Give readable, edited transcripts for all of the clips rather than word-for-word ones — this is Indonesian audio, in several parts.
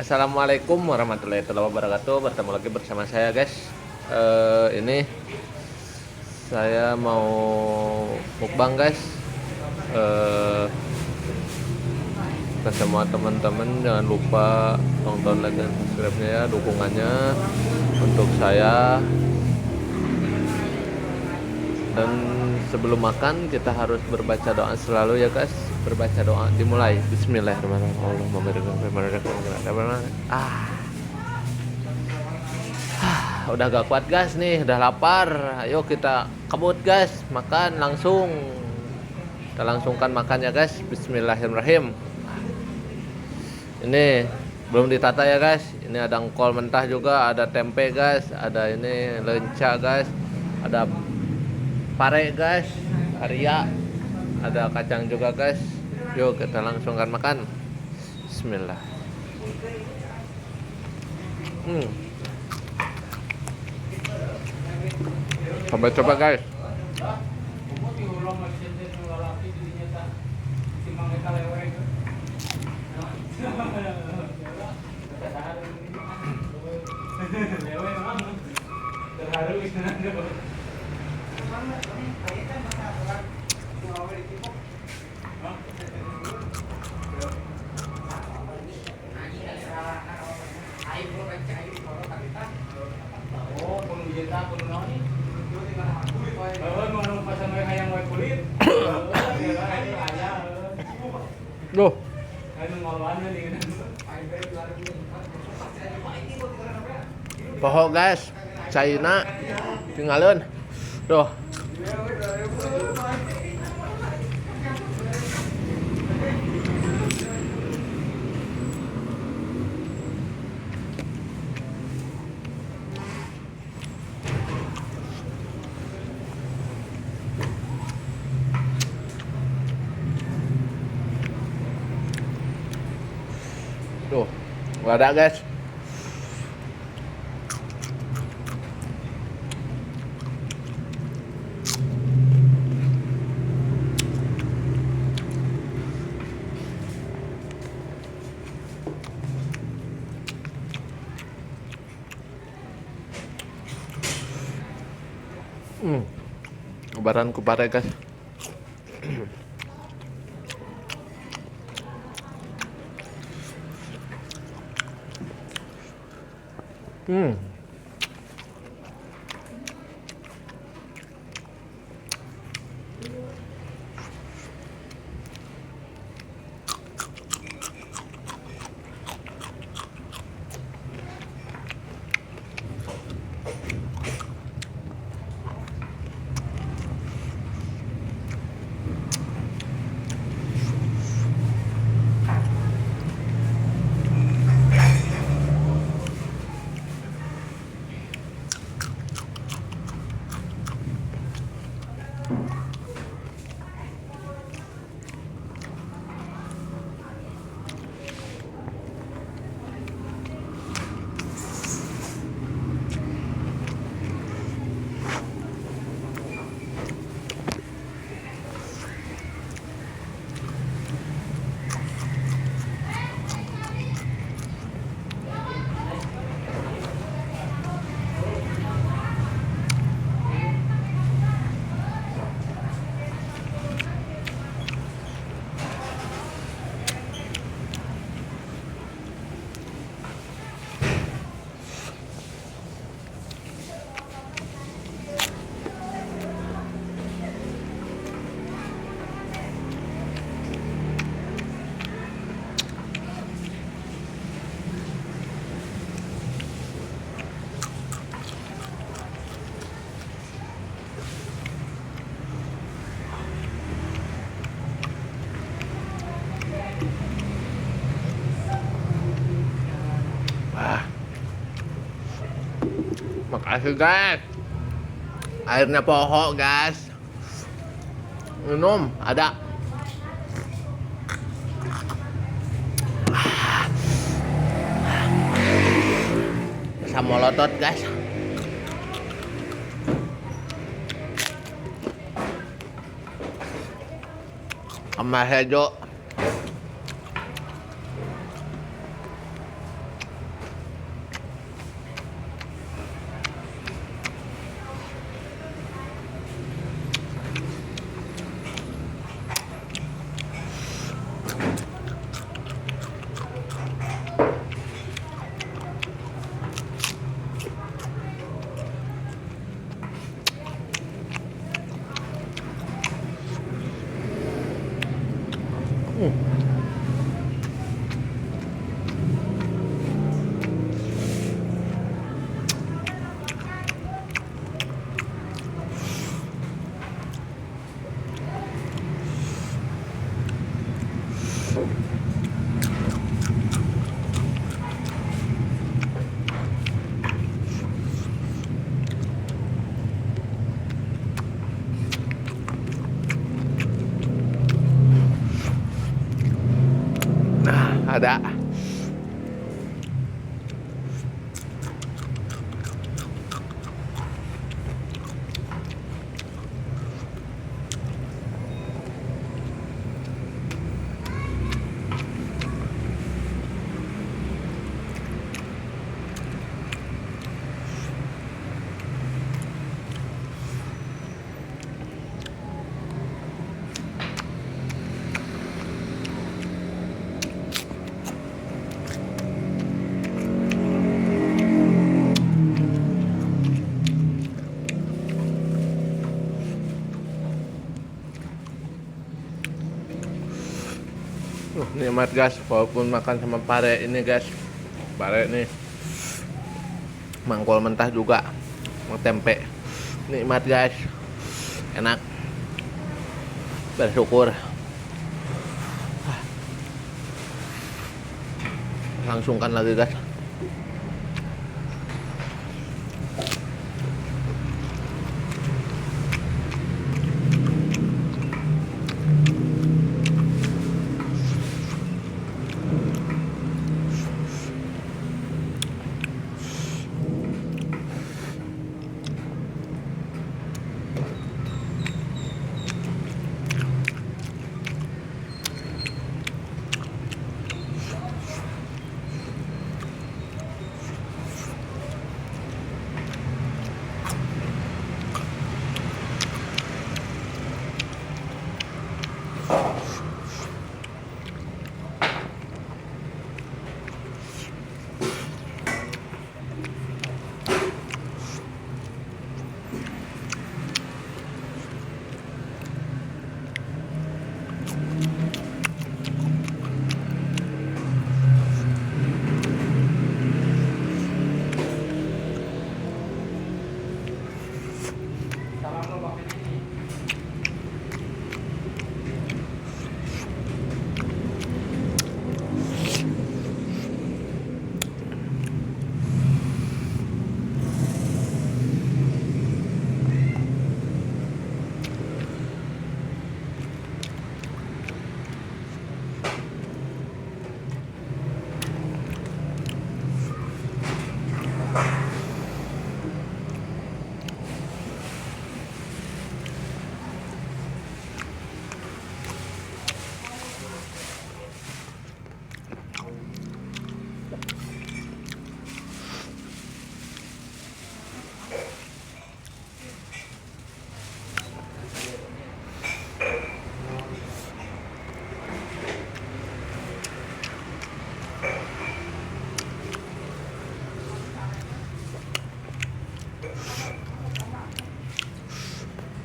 Assalamualaikum warahmatullahi wabarakatuh. Bertemu lagi bersama saya, guys. Ini saya mau mukbang, guys. Eh, ke semua teman-teman jangan lupa tonton like dan subscribe-nya ya, dukungannya untuk saya. Dan sebelum makan kita harus berbaca doa selalu ya, guys. Berbaca doa dimulai Bismillahirrahmanirrahim. Udah gak kuat, guys, nih udah lapar. Ayo kita kebut, guys, makan langsung. Kita langsungkan makannya, guys. Bismillahirrahmanirrahim. Ini belum ditata ya, guys. Ini ada engkol mentah juga, ada tempe, guys, ada ini lenca, guys, ada pare, guys, Arya, ada kacang juga, guys. Yuk kita langsungkan makan. Bismillah. Coba-coba, guys. Duh. Poho, guys. Caina tinggalin. Duh. Tuh, nggak ada, guys. Lebaran kupare, guys. Makasih, guys. Airnya poho, guys. Minum ada. Bisa molotot, guys. Sama hejo. Nikmat guys, walaupun makan sama pare ini guys. Pare nih mangkol mentah juga, sama tempe. Nikmat guys, enak, bersyukur. Langsungkan lagi guys.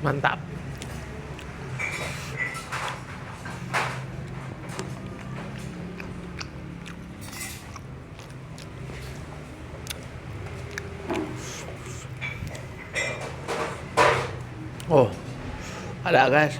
Mantap. Oh, ada guys.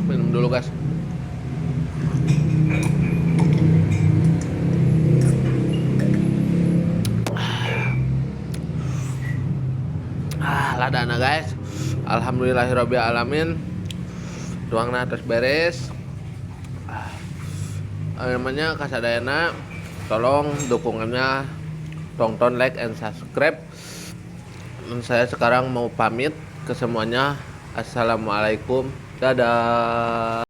Minum dulu guys. Ladana guys. Alhamdulillahirabbil alamin. Ruangna terus beres. Namanya kasadayana, tolong dukungannya, tonton, like, and subscribe. Dan saya sekarang mau pamit ke semuanya. Assalamualaikum, dadah.